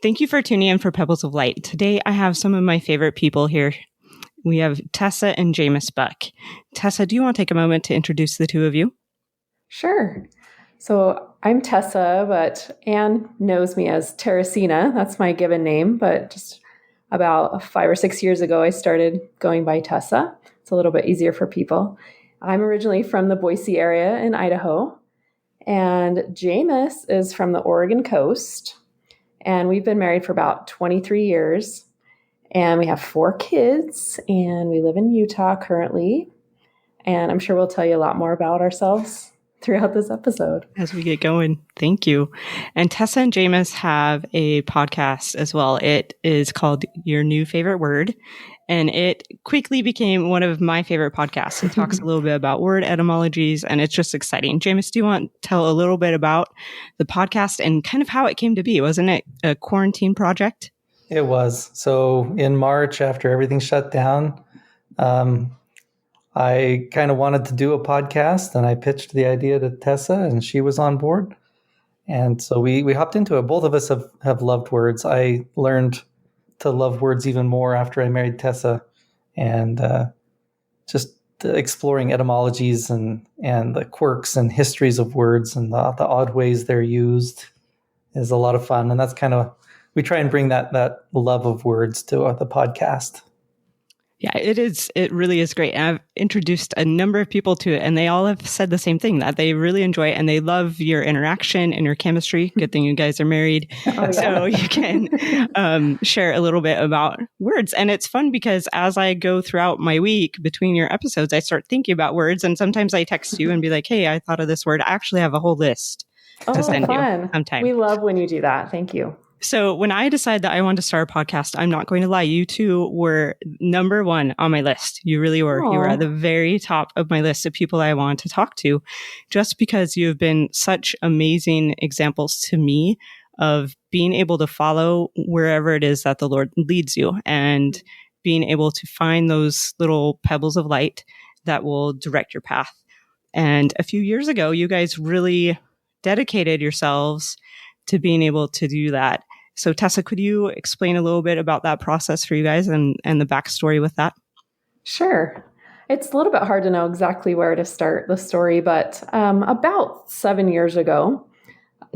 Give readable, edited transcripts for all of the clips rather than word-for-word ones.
Thank you for tuning in for Pebbles of Light. Today, I have some of my favorite people here. We have Tessa and Jamis Buck. Tessa, do you want to take a moment to introduce the two of you? Sure. So I'm Tessa, but Anne knows me as Teresina. That's my given name. But just about 5 or 6 years ago, I started going by Tessa. It's a little bit easier for people. I'm originally from the Boise area in Idaho. And Jamiss is from the Oregon coast. And we've been married for about 23 years. And we have 4 kids. And we live in Utah currently. And I'm sure we'll tell you a lot more about ourselves throughout this episode. As we get going, thank you. And Tessa and Jamis have a podcast as well. It is called Your New Favorite Word, and it quickly became one of my favorite podcasts. It talks a little bit about word etymologies, and it's just exciting. Jamis, do you want to tell a little bit about the podcast and kind of how it came to be? Wasn't it a quarantine project? It was. So in March, after everything shut down, I kind of wanted to do a podcast, and I pitched the idea to Tessa, and she was on board. And so we hopped into it. Both of us have loved words. I learned to love words even more after I married Tessa, and just exploring etymologies and the quirks and histories of words and the odd ways they're used is a lot of fun. And that's kind of, we try and bring that love of words to the podcast. Yeah, it is. It really is great. And I've introduced a number of people to it, and they all have said the same thing, that they really enjoy it and they love your interaction and your chemistry. Good thing you guys are married. Oh, yeah. So you can share a little bit about words. And it's fun because as I go throughout my week between your episodes, I start thinking about words. And sometimes I text you and be like, hey, I thought of this word. I actually have a whole list to send you sometime. We love when you do that. Thank you. So when I decided that I wanted to start a podcast, I'm not going to lie, you two were number one on my list. You really were. Aww. You were at the very top of my list of people I wanted to talk to, just because you've been such amazing examples to me of being able to follow wherever it is that the Lord leads you and being able to find those little pebbles of light that will direct your path. And a few years ago, you guys really dedicated yourselves to being able to do that. So Tessa, could you explain a little bit about that process for you guys and the backstory with that? Sure. It's a little bit hard to know exactly where to start the story, but about 7 years ago,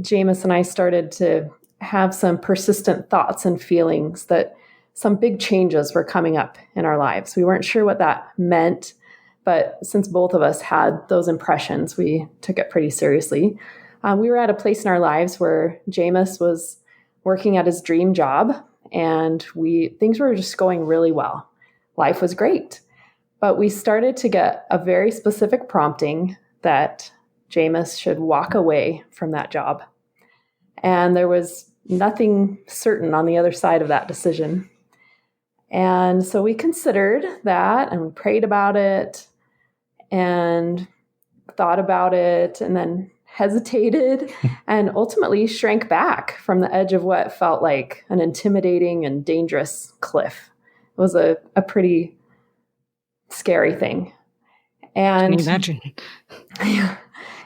Jamiss and I started to have some persistent thoughts and feelings that some big changes were coming up in our lives. We weren't sure what that meant, but since both of us had those impressions, we took it pretty seriously. We were at a place in our lives where Jamiss was working at his dream job, and things were just going really well. Life was great. But we started to get a very specific prompting that Jamiss should walk away from that job. And there was nothing certain on the other side of that decision. And so we considered that, and we prayed about it and thought about it, and then hesitated and ultimately shrank back from the edge of what felt like an intimidating and dangerous cliff. It was a pretty scary thing. And can you imagine?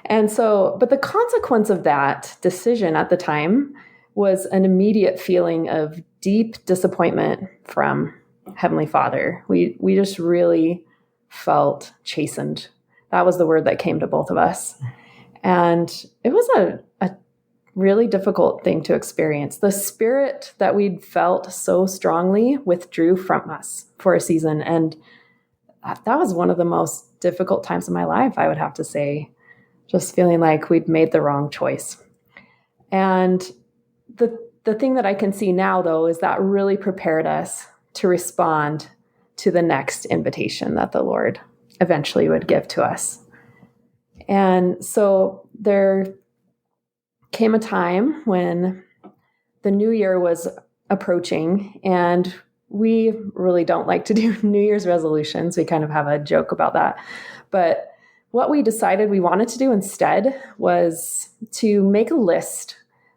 And so, but the consequence of that decision at the time was an immediate feeling of deep disappointment from Heavenly Father. We just really felt chastened. That was the word that came to both of us. And it was a really difficult thing to experience. The spirit that we'd felt so strongly withdrew from us for a season. And that was one of the most difficult times of my life, I would have to say, just feeling like we'd made the wrong choice. And the thing that I can see now, though, is that really prepared us to respond to the next invitation that the Lord eventually would give to us. And so there came a time when the new year was approaching, and we really don't like to do New Year's resolutions. We kind of have a joke about that. But what we decided we wanted to do instead was to make a list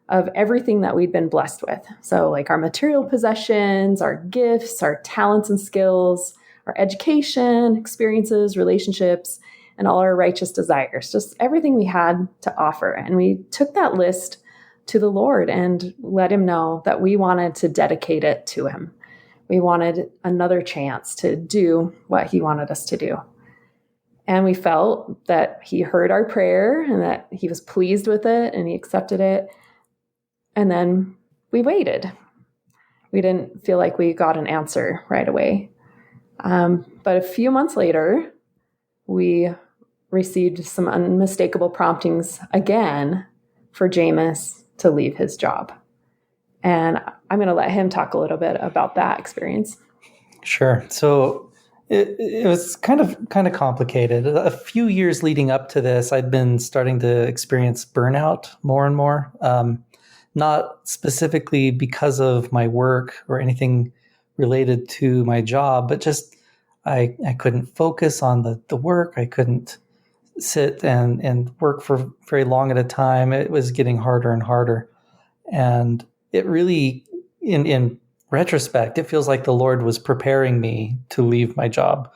of everything that we'd been blessed with. So like our material possessions, our gifts, our talents and skills, our education, experiences, relationships, and all our righteous desires, just everything we had to offer. And we took that list to the Lord and let him know that we wanted to dedicate it to him. We wanted another chance to do what he wanted us to do. And we felt that he heard our prayer and that he was pleased with it and he accepted it. And then we waited. We didn't feel like we got an answer right away. But a few months later, we received some unmistakable promptings again for Jamiss to leave his job. And I'm going to let him talk a little bit about that experience. Sure. So it was kind of complicated. A few years leading up to this, I'd been starting to experience burnout more and more. Not specifically because of my work or anything related to my job, but just I couldn't focus on the work. I couldn't sit and work for very long at a time. It was getting harder and harder. And it really, in retrospect, it feels like the Lord was preparing me to leave my job,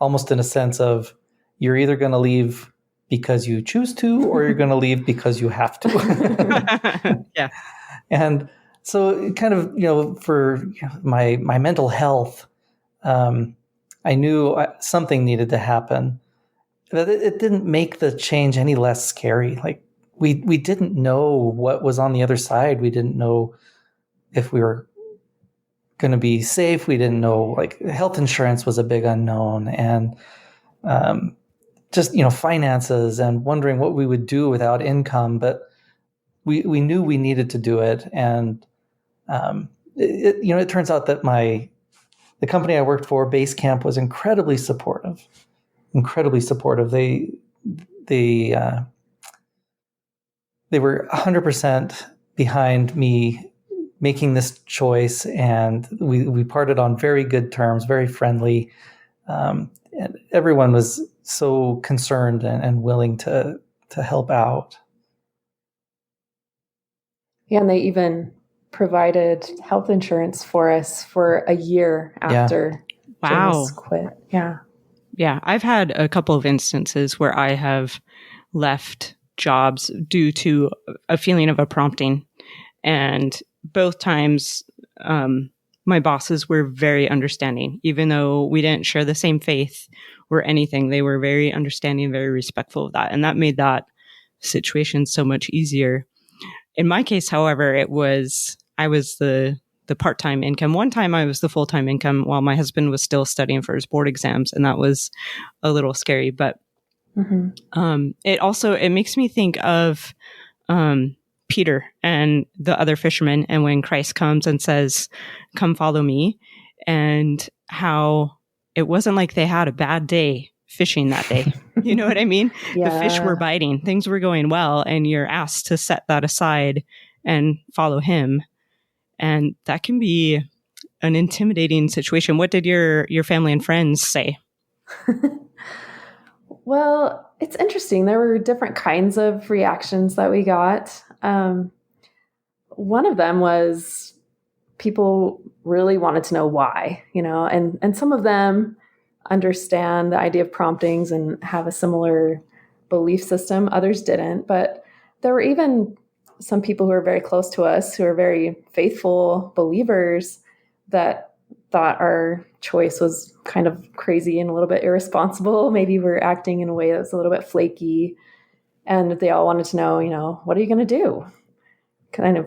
almost in a sense of, you're either going to leave because you choose to, or you're going to leave because you have to. Yeah. And so kind of, for my mental health, I knew something needed to happen. But it didn't make the change any less scary. Like we didn't know what was on the other side. We didn't know if we were going to be safe. We didn't know, like, health insurance was a big unknown, and just finances and wondering what we would do without income. But we knew we needed to do it, and it turns out that the company I worked for, Basecamp, was incredibly supportive. They were 100% behind me making this choice, and we parted on very good terms, very friendly. And everyone was so concerned and willing to help out. Yeah, and they even provided health insurance for us for a year after Jamiss quit. Yeah. Yeah, I've had a couple of instances where I have left jobs due to a feeling of a prompting. And both times, my bosses were very understanding. Even though we didn't share the same faith or anything, they were very understanding, very respectful of that. And that made that situation so much easier. In my case, however, I was the part-time income. One time I was the full-time income while my husband was still studying for his board exams. And that was a little scary, but it makes me think of Peter and the other fishermen. And when Christ comes and says, "Come follow me," and how it wasn't like they had a bad day fishing that day. You know what I mean? Yeah. The fish were biting, things were going well, and you're asked to set that aside and follow him. And that can be an intimidating situation. What did your family and friends say? Well, it's interesting. There were different kinds of reactions that we got. One of them was people really wanted to know why, and some of them understand the idea of promptings and have a similar belief system. Others didn't. But there were even some people who are very close to us, who are very faithful believers, that thought our choice was kind of crazy and a little bit irresponsible. Maybe we're acting in a way that was a little bit flaky. And they all wanted to know, what are you going to do? Kind of,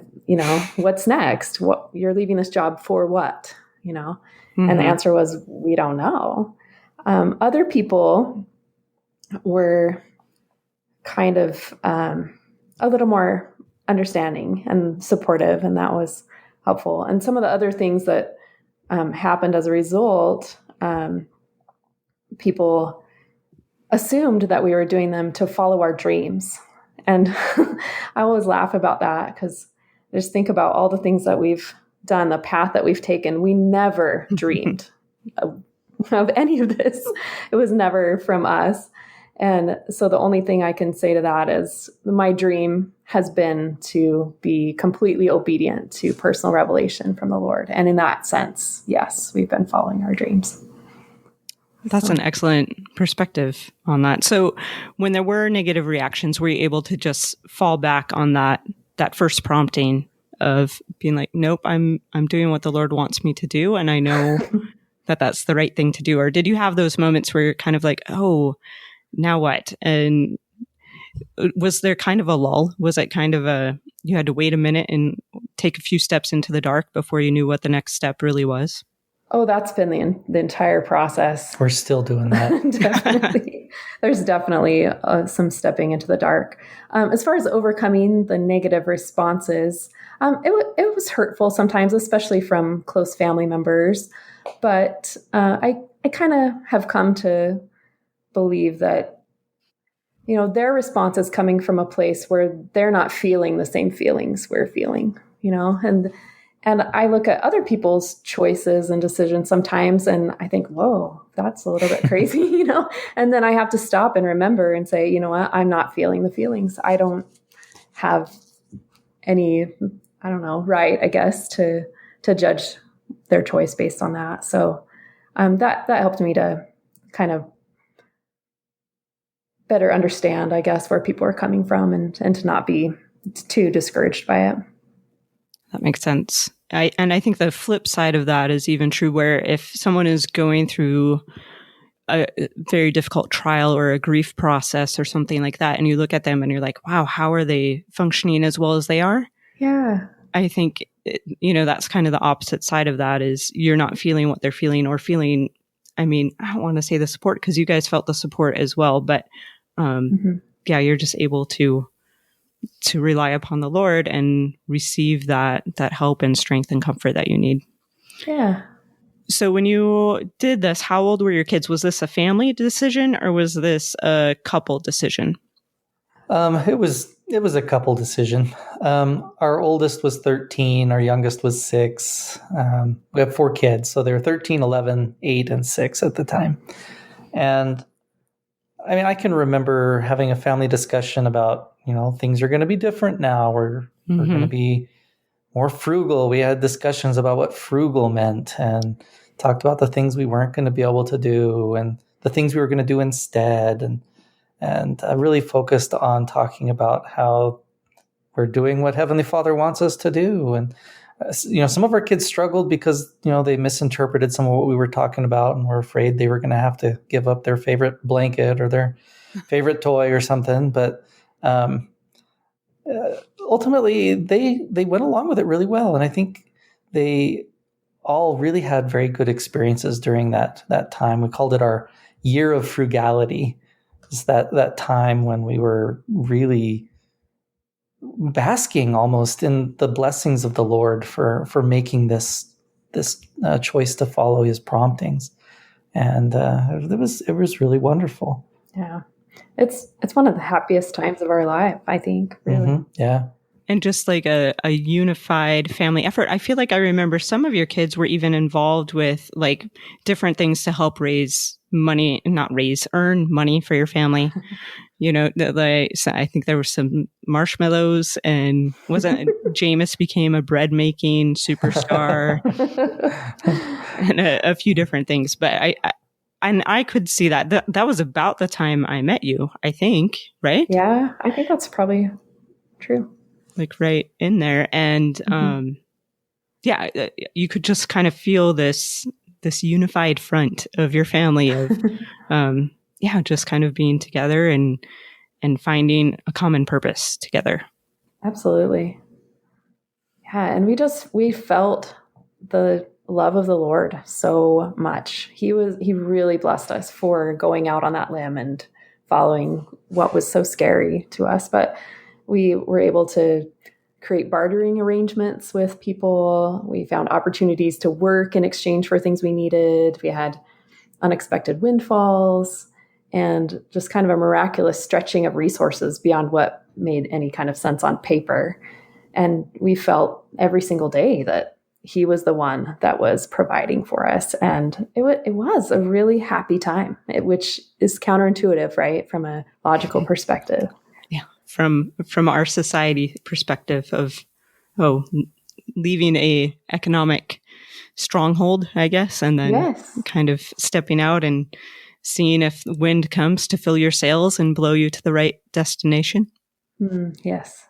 what's next? What, you're leaving this job for what? And the answer was, we don't know. Other people were kind of a little more understanding and supportive, and that was helpful. And some of the other things that happened as a result, people assumed that we were doing them to follow our dreams. And I always laugh about that, because I just think about all the things that we've done, the path that we've taken. We never dreamed of any of this. It was never from us. And so the only thing I can say to that is my dream has been to be completely obedient to personal revelation from the Lord. And in that sense, yes, we've been following our dreams. That's an excellent perspective on that. So when there were negative reactions, were you able to just fall back on that that first prompting of being like, nope, I'm doing what the Lord wants me to do, and I know that that's the right thing to do? Or did you have those moments where you're kind of like, oh, now what? And was there kind of a lull? Was it kind of you had to wait a minute and take a few steps into the dark before you knew what the next step really was? Oh, that's been the entire process. We're still doing that. Definitely. There's definitely some stepping into the dark. As far as overcoming the negative responses, it was hurtful sometimes, especially from close family members. But I kind of have come to believe that, their response is coming from a place where they're not feeling the same feelings we're feeling, and I look at other people's choices and decisions sometimes, and I think, whoa, that's a little bit crazy, and then I have to stop and remember and say, you know what, I'm not feeling the feelings. I don't have any, right, I guess, to judge their choice based on that. So that helped me to kind of better understand, I guess, where people are coming from and to not be too discouraged by it. That makes sense. I think the flip side of that is even true, where if someone is going through a very difficult trial or a grief process or something like that, and you look at them and you're like, wow, how are they functioning as well as they are? Yeah. I think, that's kind of the opposite side of that, is you're not feeling what they're feeling, or feeling, I don't want to say the support, because you guys felt the support as well, but yeah, you're just able to rely upon the Lord and receive that help and strength and comfort that you need. Yeah. So when you did this, how old were your kids? Was this a family decision, or was this a couple decision? It was a couple decision. Our oldest was 13. Our youngest was 6. We have 4 kids. So they were 13, 11, 8, and 6 at the time. And I can remember having a family discussion about, things are going to be different now. We're going to be more frugal. We had discussions about what frugal meant and talked about the things we weren't going to be able to do and the things we were going to do instead. And I really focused on talking about how we're doing what Heavenly Father wants us to do. And, some of our kids struggled because, they misinterpreted some of what we were talking about and were afraid they were going to have to give up their favorite blanket or their favorite toy or something. But ultimately, they went along with it really well. And I think they all really had very good experiences during that time. We called it our year of frugality. It's that time when we were really basking almost in the blessings of the Lord for making this choice to follow His promptings, and it was really wonderful. Yeah, it's one of the happiest times of our life, I think. Really, yeah. And just like a unified family effort. I feel like I remember some of your kids were even involved with like different things to help earn money for your family. So I think there were some marshmallows, and Jamiss became a bread making superstar and a few different things. But I could see that was about the time I met you, I think, right? Yeah, I think that's probably true. Like right in there. And you could just kind of feel this unified front of your family of just kind of being together and finding a common purpose together. Absolutely. Yeah, and we felt the love of the Lord so much. He really blessed us for going out on that limb and following what was so scary to us, but we were able to create bartering arrangements with people. We found opportunities to work in exchange for things we needed. We had unexpected windfalls and just kind of a miraculous stretching of resources beyond what made any kind of sense on paper. And we felt every single day that He was the one that was providing for us. And it was a really happy time, which is counterintuitive, right? From a logical perspective. From our society perspective of, leaving a economic stronghold, I guess, and then kind of stepping out and seeing if wind comes to fill your sails and blow you to the right destination. Yes.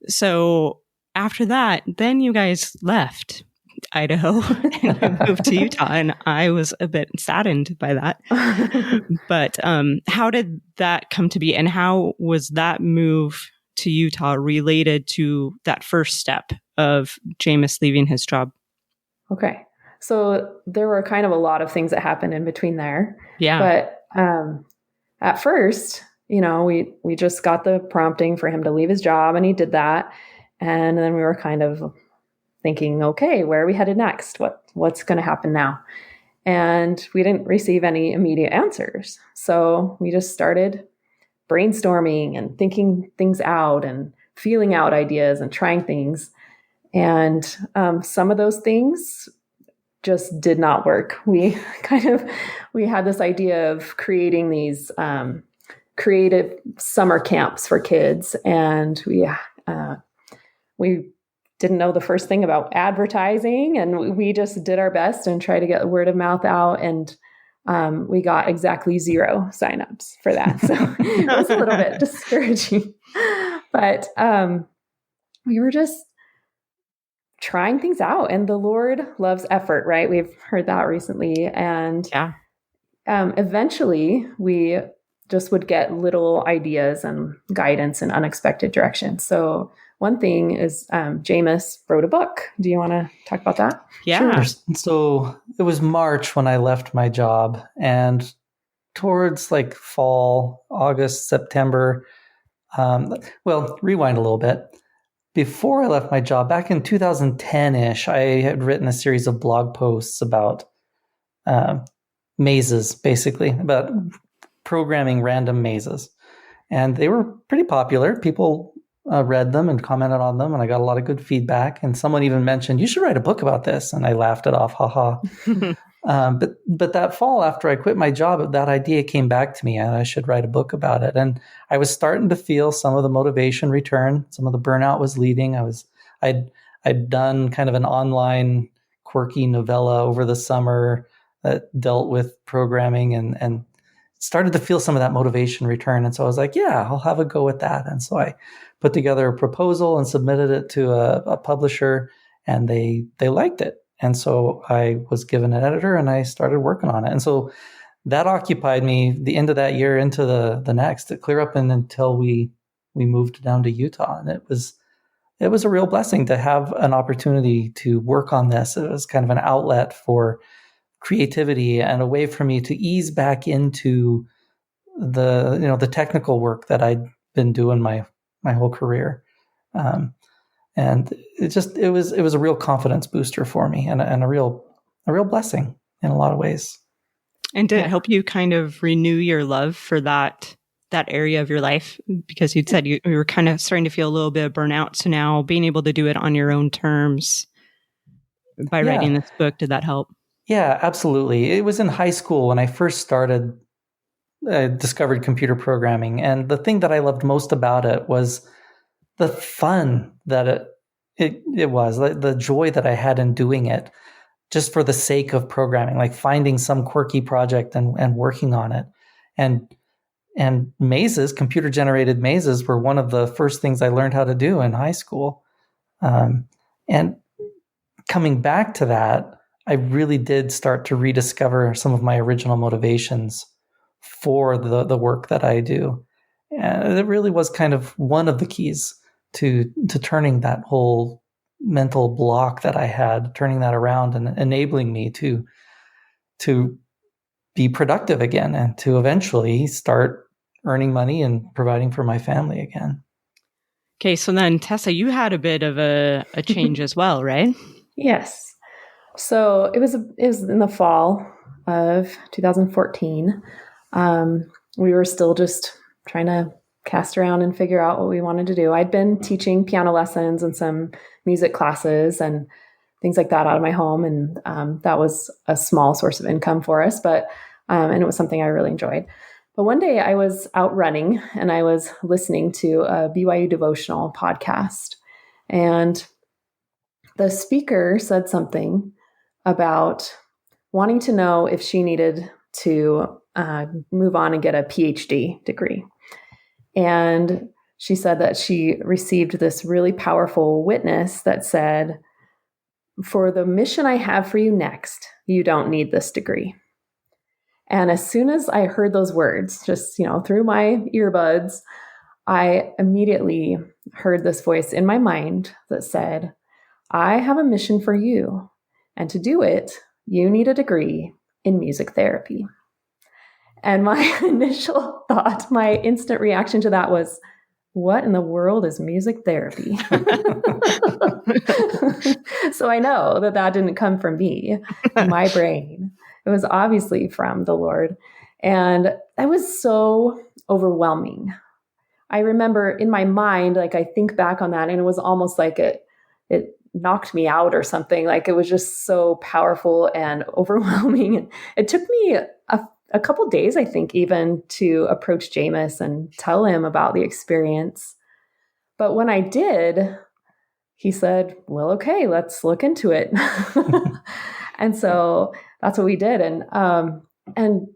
So after that, then you guys left Idaho and moved to Utah, and I was a bit saddened by that. But how did that come to be, and how was that move to Utah related to that first step of Jamiss leaving his job? Okay. So there were kind of a lot of things that happened in between there. Yeah. But at first, we just got the prompting for him to leave his job, and he did that. And then we were kind of thinking, okay, where are we headed next? What's going to happen now? And we didn't receive any immediate answers. So we just started brainstorming and thinking things out and feeling out ideas and trying things. And some of those things just did not work. We had this idea of creating these creative summer camps for kids, and we didn't know the first thing about advertising, and we just did our best and tried to get word of mouth out, and we got exactly 0 signups for that. So it was a little bit discouraging, but we were just trying things out, and the Lord loves effort, right? We've heard that recently. And eventually we just would get little ideas and guidance in unexpected directions. So one thing is Jamiss wrote a book. Do you want to talk about that? Yeah. Sure. So it was March when I left my job, and towards like fall, August, September, rewind a little bit. Before I left my job, back in 2010-ish, I had written a series of blog posts about mazes, basically, about programming random mazes. And they were pretty popular. People read them and commented on them, and I got a lot of good feedback. And someone even mentioned, you should write a book about this. And I laughed it off, haha. But that fall, after I quit my job, that idea came back to me, and I should write a book about it. And I was starting to feel some of the motivation return. Some of the burnout was leaving. I'd done kind of an online quirky novella over the summer that dealt with programming, and started to feel some of that motivation return. And so I was like, yeah, I'll have a go at that. And so I put together a proposal and submitted it to a publisher, and they liked it. And so I was given an editor, and I started working on it. And so that occupied me the end of that year into the next, to clear up until we moved down to Utah. And it was a real blessing to have an opportunity to work on this. It was kind of an outlet for creativity and a way for me to ease back into the technical work that I'd been doing my whole career. And it was a real confidence booster for me, and a real blessing in a lot of ways. And did it help you kind of renew your love for that area of your life? Because you'd said you were kind of starting to feel a little bit of burnout. So now being able to do it on your own terms by writing this book, did that help? Yeah, absolutely. It was in high school when I first started, discovered computer programming. And the thing that I loved most about it was the fun that it was, the joy that I had in doing it, just for the sake of programming, like finding some quirky project and working on it. And mazes, computer generated mazes, were one of the first things I learned how to do in high school. And coming back to that, I really did start to rediscover some of my original motivations for the work that I do. And it really was kind of one of the keys to turning that whole mental block that I had, turning that around and enabling me to be productive again, and to eventually start earning money and providing for my family again. Okay, so then Tessa, you had a bit of a change as well, right? Yes. So it was in the fall of 2014. We were still just trying to cast around and figure out what we wanted to do. I'd been teaching piano lessons and some music classes and things like that out of my home. And that was a small source of income for us, and it was something I really enjoyed. But one day I was out running, and I was listening to a BYU devotional podcast, and the speaker said something about wanting to know if she needed to move on and get a PhD degree. And she said that she received this really powerful witness that said, "For the mission I have for you next, you don't need this degree." And as soon as I heard those words, just, through my earbuds, I immediately heard this voice in my mind that said, "I have a mission for you. And to do it, you need a degree in music therapy." And my initial thought, my instant reaction to that was, what in the world is music therapy? So I know that didn't come from me, my brain. It was obviously from the Lord. And that was so overwhelming. I remember in my mind, like I think back on that, and it was almost like it knocked me out or something. Like it was just so powerful and overwhelming. And it took me a couple days, I think, even to approach Jamiss and tell him about the experience. But when I did, he said, "Well, okay, let's look into it." And so that's what we did. And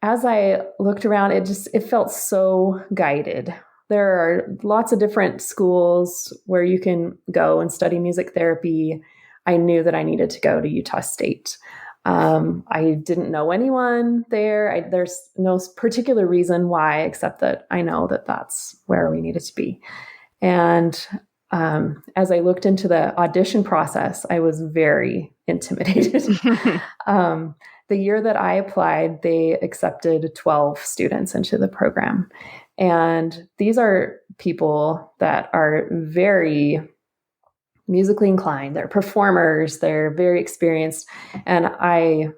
as I looked around, it felt so guided. There are lots of different schools where you can go and study music therapy. I knew that I needed to go to Utah State. I didn't know anyone there. There's no particular reason why, except that I know that that's where we needed to be. And as I looked into the audition process, I was very intimidated. The year that I applied, they accepted 12 students into the program. And these are people that are very musically inclined. They're performers. They're very experienced. And I'm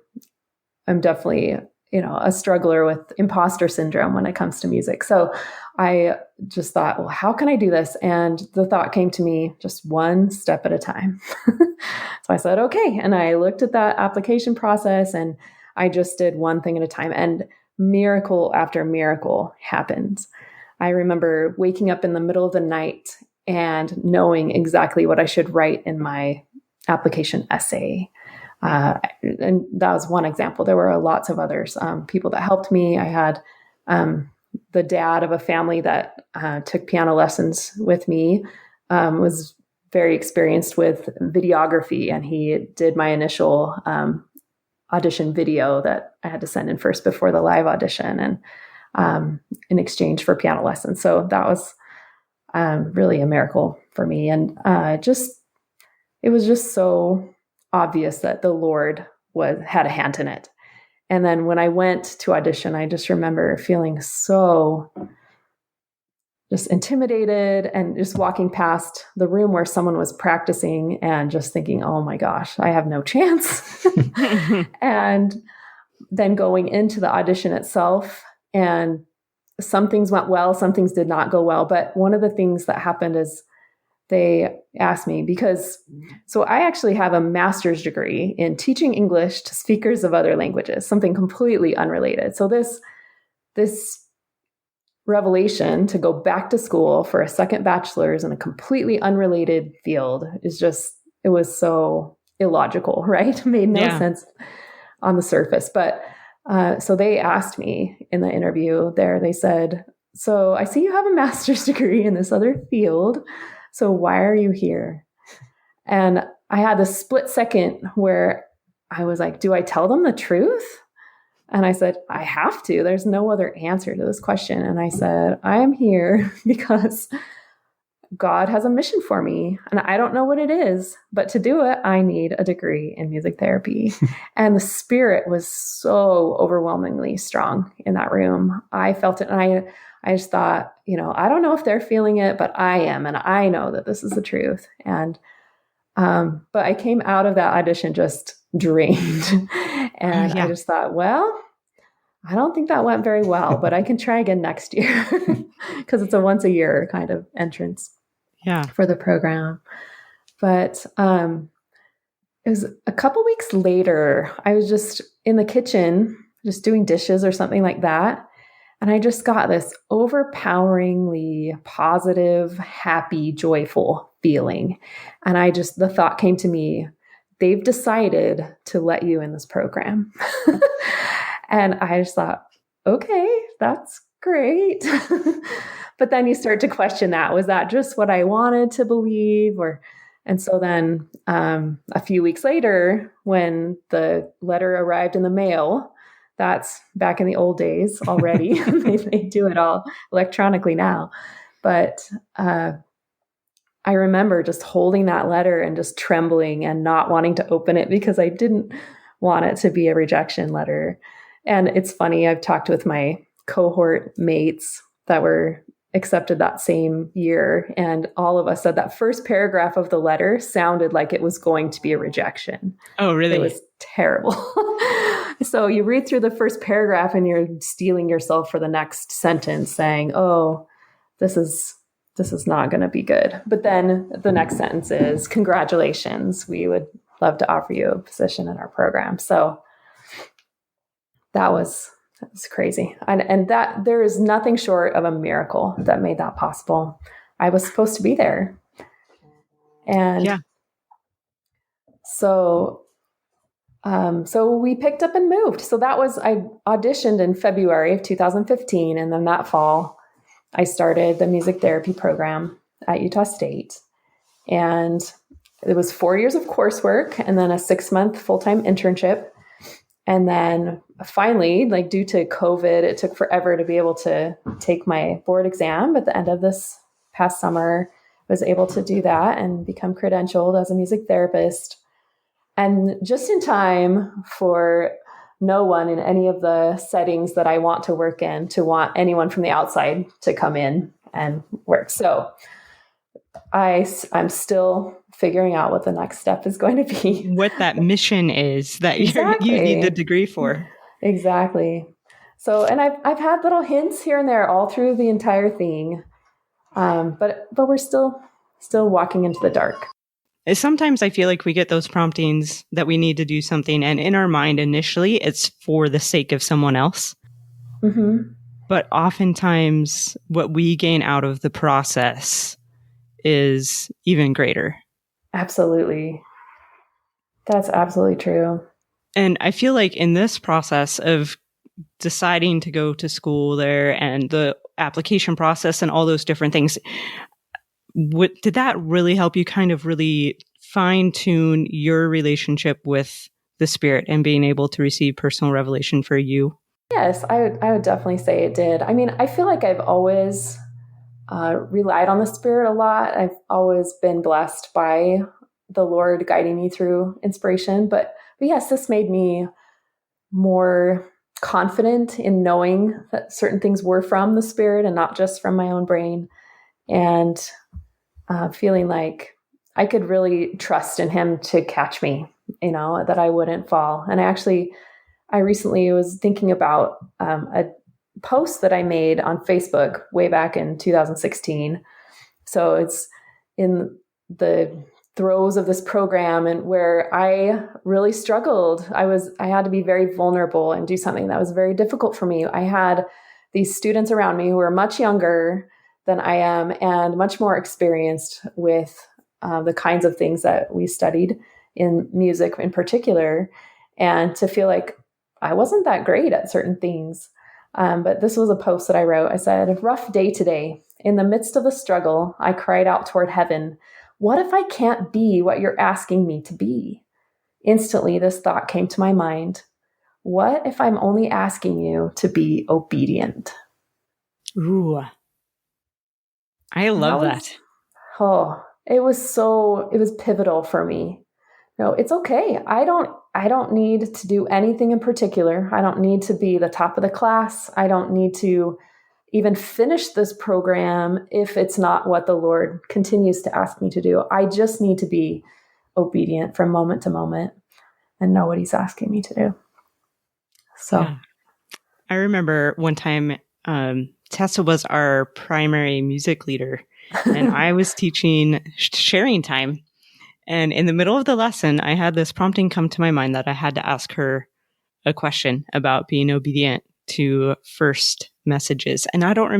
definitely, a struggler with imposter syndrome when it comes to music. So I just thought, well, how can I do this? And the thought came to me, just one step at a time. So I said, okay. And I looked at that application process and I just did one thing at a time. And miracle after miracle happened. I remember waking up in the middle of the night and knowing exactly what I should write in my application essay. And that was one example. There were lots of others, people that helped me. I had the dad of a family that took piano lessons with me, was very experienced with videography, and he did my initial audition video that I had to send in first before the live audition, and in exchange for piano lessons. So that was really a miracle for me. And it was just so obvious that the Lord had a hand in it. And then when I went to audition, I just remember feeling so just intimidated and just walking past the room where someone was practicing and just thinking, oh my gosh, I have no chance. And then going into the audition itself, and some things went well, some things did not go well. But one of the things that happened is they asked me so I actually have a master's degree in teaching English to speakers of other languages, something completely unrelated. So this revelation to go back to school for a second bachelor's in a completely unrelated field it was so illogical, right? It made no sense on the surface. But so they asked me in the interview there, they said, "So I see you have a master's degree in this other field. So why are you here?" And I had this split second where I was like, do I tell them the truth? And I said, I have to. There's no other answer to this question. And I said, I am here because God has a mission for me. And I don't know what it is, but to do it, I need a degree in music therapy. And the spirit was so overwhelmingly strong in that room. I felt it. And I just thought, I don't know if they're feeling it, but I am. And I know that this is the truth. And, but I came out of that audition just drained. And I just thought, well, I don't think that went very well, but I can try again next year because it's a once a year kind of entrance for the program. But it was a couple weeks later, I was just in the kitchen, just doing dishes or something like that. And I just got this overpoweringly positive, happy, joyful feeling. And the thought came to me, they've decided to let you in this program. And I just thought, okay, that's great. But then you start to question that. Was that just what I wanted to believe? And so then a few weeks later, when the letter arrived in the mail, that's back in the old days already. They do it all electronically now. But I remember just holding that letter and just trembling and not wanting to open it because I didn't want it to be a rejection letter. And it's funny, I've talked with my cohort mates that were accepted that same year, and all of us said that first paragraph of the letter sounded like it was going to be a rejection. Oh, really? It was terrible. So you read through the first paragraph and you're steeling yourself for the next sentence saying, oh, this is not going to be good. But then the next sentence is, congratulations, we would love to offer you a position in our program. So that was crazy. And that there is nothing short of a miracle that made that possible. I was supposed to be there. And so we picked up and moved. So I auditioned in February of 2015. And then that fall, I started the music therapy program at Utah State. And it was 4 years of coursework and then a 6-month full-time internship. And then finally, like due to COVID, it took forever to be able to take my board exam. At the end of this past summer, I was able to do that and become credentialed as a music therapist. And just in time for no one in any of the settings that I want to work in to want anyone from the outside to come in and work. So I'm still figuring out what the next step is going to be. What that mission is that Exactly. you need the degree for. Exactly. So, and I've had little hints here and there all through the entire thing. But we're still walking into the dark. Sometimes I feel like we get those promptings that we need to do something, and in our mind initially it's for the sake of someone else. Mm-hmm. But oftentimes what we gain out of the process is even greater. Absolutely. That's absolutely true. And I feel like in this process of deciding to go to school there and the application process and all those different things, did that really help you kind of really fine tune your relationship with the Spirit and being able to receive personal revelation for you? Yes, I would definitely say it did. I mean, I feel like I've always relied on the Spirit a lot. I've always been blessed by the Lord guiding me through inspiration. But yes, this made me more confident in knowing that certain things were from the Spirit and not just from my own brain. And feeling like I could really trust in Him to catch me, that I wouldn't fall. And I recently was thinking about a post that I made on Facebook way back in 2016. So it's in the throes of this program and where I really struggled. I had to be very vulnerable and do something that was very difficult for me. I had these students around me who were much younger than I am and much more experienced with the kinds of things that we studied in music in particular, and to feel like I wasn't that great at certain things. But this was a post that I wrote. I said, "Rough day today. In the midst of the struggle, I cried out toward heaven. What if I can't be what you're asking me to be?" Instantly, this thought came to my mind. What if I'm only asking you to be obedient? Ooh, I love that. It was pivotal for me. No, it's okay. I don't need to do anything in particular. I don't need to be the top of the class. I don't need to even finish this program if it's not what the Lord continues to ask me to do. I just need to be obedient from moment to moment and know what He's asking me to do. So yeah. I remember one time, Tessa was our primary music leader and I was teaching sharing time. And in the middle of the lesson, I had this prompting come to my mind that I had to ask her a question about being obedient to first messages. And I don't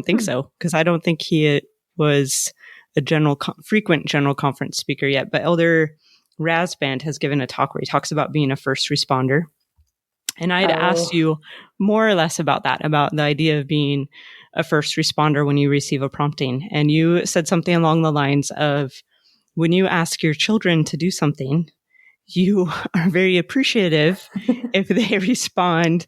think so, because I don't think he was a frequent general conference speaker yet. But Elder Rasband has given a talk where he talks about being a first responder. And I'd asked you more or less about that, about the idea of being a first responder when you receive a prompting. And you said something along the lines of, when you ask your children to do something, you are very appreciative if they respond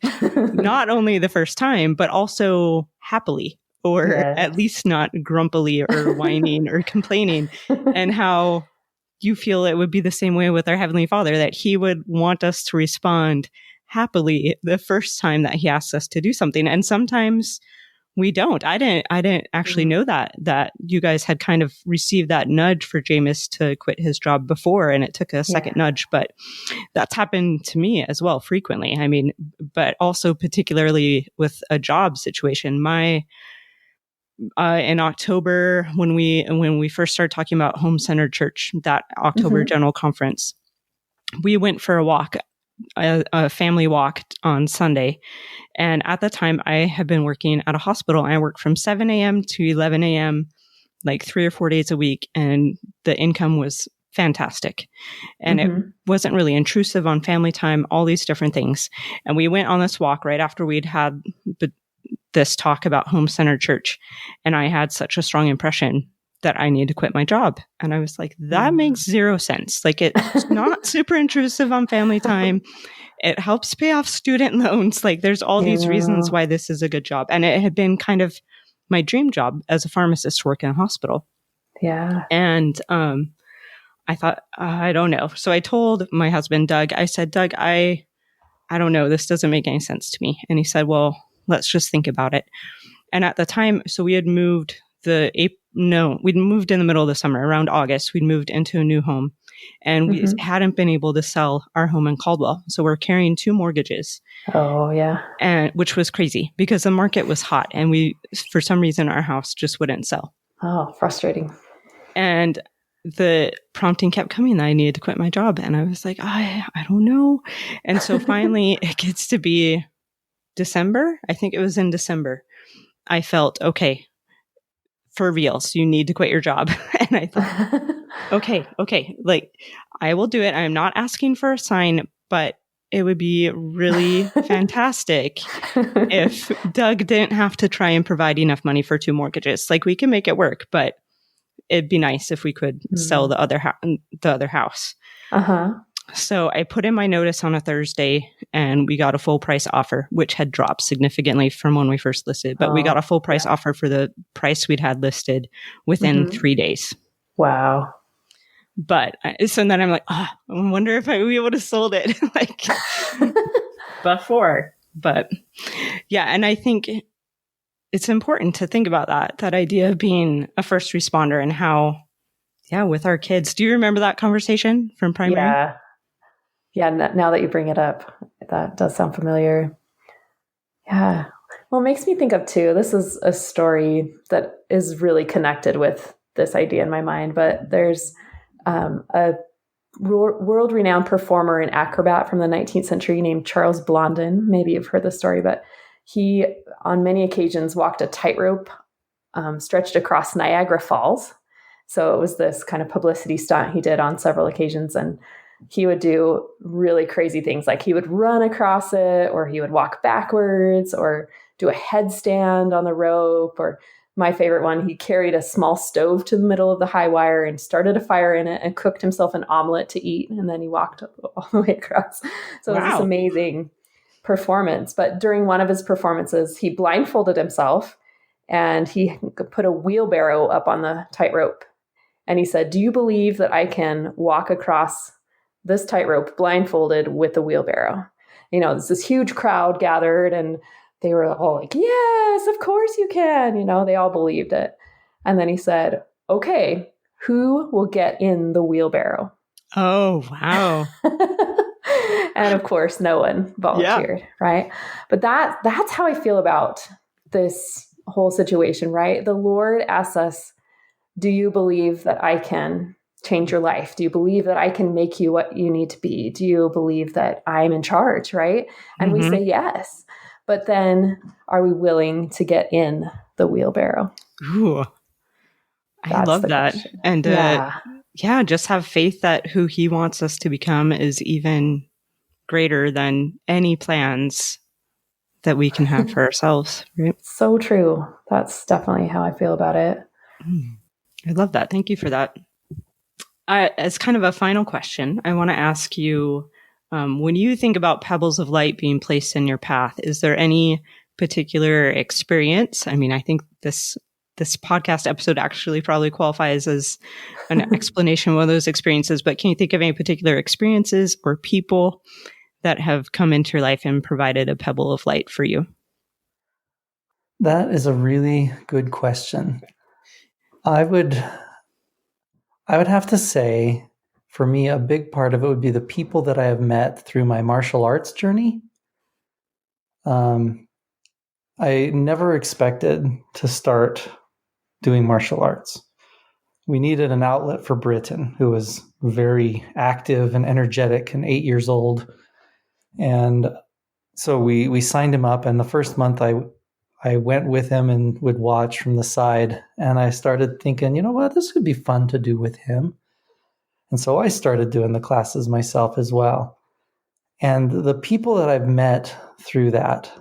not only the first time, but also happily, or at least not grumpily or whining or complaining. And how you feel it would be the same way with our Heavenly Father, that He would want us to respond happily the first time that He asks us to do something. And sometimes we don't. I didn't actually know that you guys had kind of received that nudge for Jamiss to quit his job before, and it took a second nudge, but that's happened to me as well frequently. I mean, but also particularly with a job situation. In October, when we first started talking about home-centered church, that October General Conference, we went for a walk, a family walk on Sunday. And at the time, I had been working at a hospital. I worked from 7 a.m. to 11 a.m., like 3 or 4 days a week. And the income was fantastic. And it wasn't really intrusive on family time, all these different things. And we went on this walk right after we'd had this talk about home-centered church. And I had such a strong impression that I need to quit my job. And I was like, that makes zero sense. Like, it's not super intrusive on family time. It helps pay off student loans. Like, there's all these reasons why this is a good job. And it had been kind of my dream job as a pharmacist to work in a hospital. Yeah. And I thought, I don't know. So I told my husband, Doug, I said, Doug, I don't know. This doesn't make any sense to me. And he said, well, let's just think about it. And at the time, so we had moved we'd moved in the middle of the summer, around August. We'd moved into a new home, and we hadn't been able to sell our home in Caldwell. So we're carrying 2 mortgages. Oh, yeah. And which was crazy because the market was hot, and for some reason, our house just wouldn't sell. Oh, frustrating. And the prompting kept coming that I needed to quit my job. And I was like, I don't know. And so finally it gets to be December. I think it was in December. I felt, okay, for reals, you need to quit your job. And I thought, okay, like, I will do it. I'm not asking for a sign, but it would be really fantastic if Doug didn't have to try and provide enough money for 2 mortgages. Like, we can make it work, but it'd be nice if we could sell the other house. So I put in my notice on a Thursday, and we got a full price offer, which had dropped significantly from when we first listed. But we got a full price offer for the price we'd had listed within 3 days. Wow. But so then I'm like, I wonder if I would be able to sold it like before. But yeah, and I think it's important to think about that idea of being a first responder and how, with our kids. Do you remember that conversation from primary? Yeah, now that you bring it up, that does sound familiar. Yeah. Well, it makes me think of, too, this is a story that is really connected with this idea in my mind, but there's a world-renowned performer and acrobat from the 19th century named Charles Blondin. Maybe you've heard the story, but he, on many occasions, walked a tightrope stretched across Niagara Falls. So it was this kind of publicity stunt he did on several occasions, and he would do really crazy things. Like, he would run across it, or he would walk backwards, or do a headstand on the rope. Or my favorite one, he carried a small stove to the middle of the high wire and started a fire in it and cooked himself an omelet to eat. And then he walked all the way across. So it was this amazing performance. But during one of his performances, he blindfolded himself, and he put a wheelbarrow up on the tightrope. And he said, "Do you believe that I can walk across this tightrope blindfolded with a wheelbarrow?" You know, there's this huge crowd gathered, and they were all like, "Yes, of course you can." You know, they all believed it. And then he said, "Okay, who will get in the wheelbarrow?" Oh, wow. And of course, no one volunteered, right? But that's how I feel about this whole situation, right? The Lord asks us, do you believe that I can change your life? Do you believe that I can make you what you need to be? Do you believe that I'm in charge, right? And we say yes. But then are we willing to get in the wheelbarrow? Ooh, I love that. Question. And just have faith that who he wants us to become is even greater than any plans that we can have for ourselves, right? So true. That's definitely how I feel about it. I love that. Thank you for that. As kind of a final question, I want to ask you, when you think about pebbles of light being placed in your path, is there any particular experience? I mean, I think this podcast episode actually probably qualifies as an explanation of one of those experiences, but can you think of any particular experiences or people that have come into your life and provided a pebble of light for you? That is a really good question. I would have to say, for me, a big part of it would be the people that I have met through my martial arts journey. I never expected to start doing martial arts. We needed an outlet for Britton, who was very active and energetic and 8 years old. And so we signed him up. And the first month I went with him and would watch from the side. And I started thinking, you know what, this would be fun to do with him. And so I started doing the classes myself as well. And the people that I've met through that,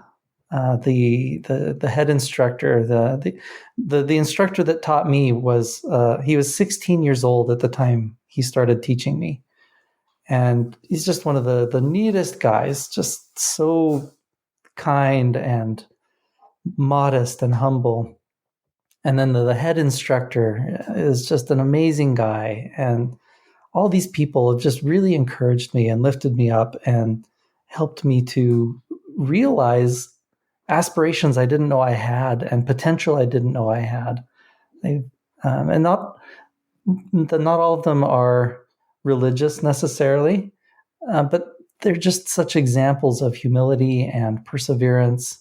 the head instructor, the instructor that taught me was he was 16 years old at the time he started teaching me, and he's just one of the neatest guys, just so kind and modest and humble. And then the head instructor is just an amazing guy, and all these people have just really encouraged me and lifted me up and helped me to realize aspirations I didn't know I had and potential I didn't know I had. And not all of them are religious necessarily, but they're just such examples of humility and perseverance.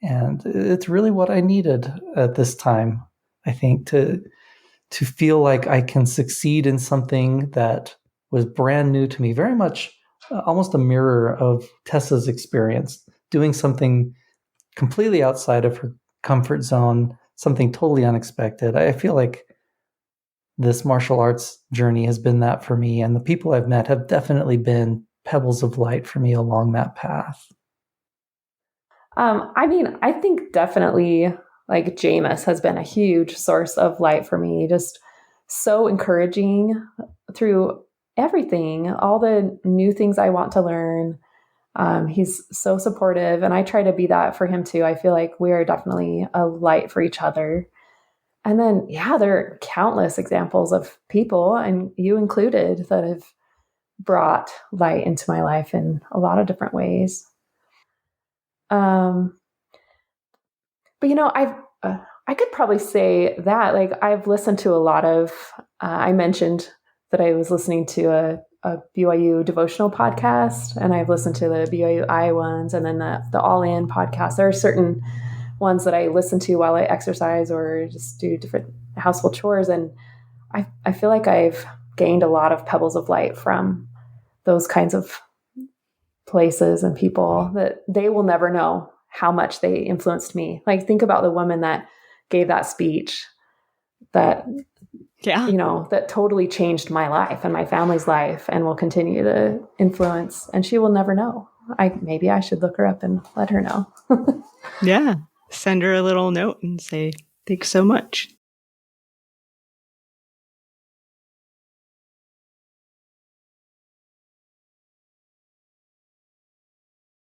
And it's really what I needed at this time, I think, to feel like I can succeed in something that was brand new to me, very much almost a mirror of Tessa's experience, doing something completely outside of her comfort zone, something totally unexpected. I feel like this martial arts journey has been that for me, and the people I've met have definitely been pebbles of light for me along that path. I mean, I think definitely like Jamiss has been a huge source of light for me, just so encouraging through everything, all the new things I want to learn. He's so supportive, and I try to be that for him too. I feel like we are definitely a light for each other. And then, yeah, there are countless examples of people, and you included, that have brought light into my life in a lot of different ways. But you know, I could probably say that, like, I've listened to a lot of. I mentioned that I was listening to a BYU devotional podcast, and I've listened to the BYU I ones, and then the All In podcast. There are certain ones that I listen to while I exercise or just do different household chores, and I feel like I've gained a lot of pebbles of light from those kinds of places and people that they will never know how much they influenced me. Like, think about the woman that gave that speech that, you know, that totally changed my life and my family's life and will continue to influence, and she will never know. Maybe I should look her up and let her know. Yeah. Send her a little note and say, thanks so much.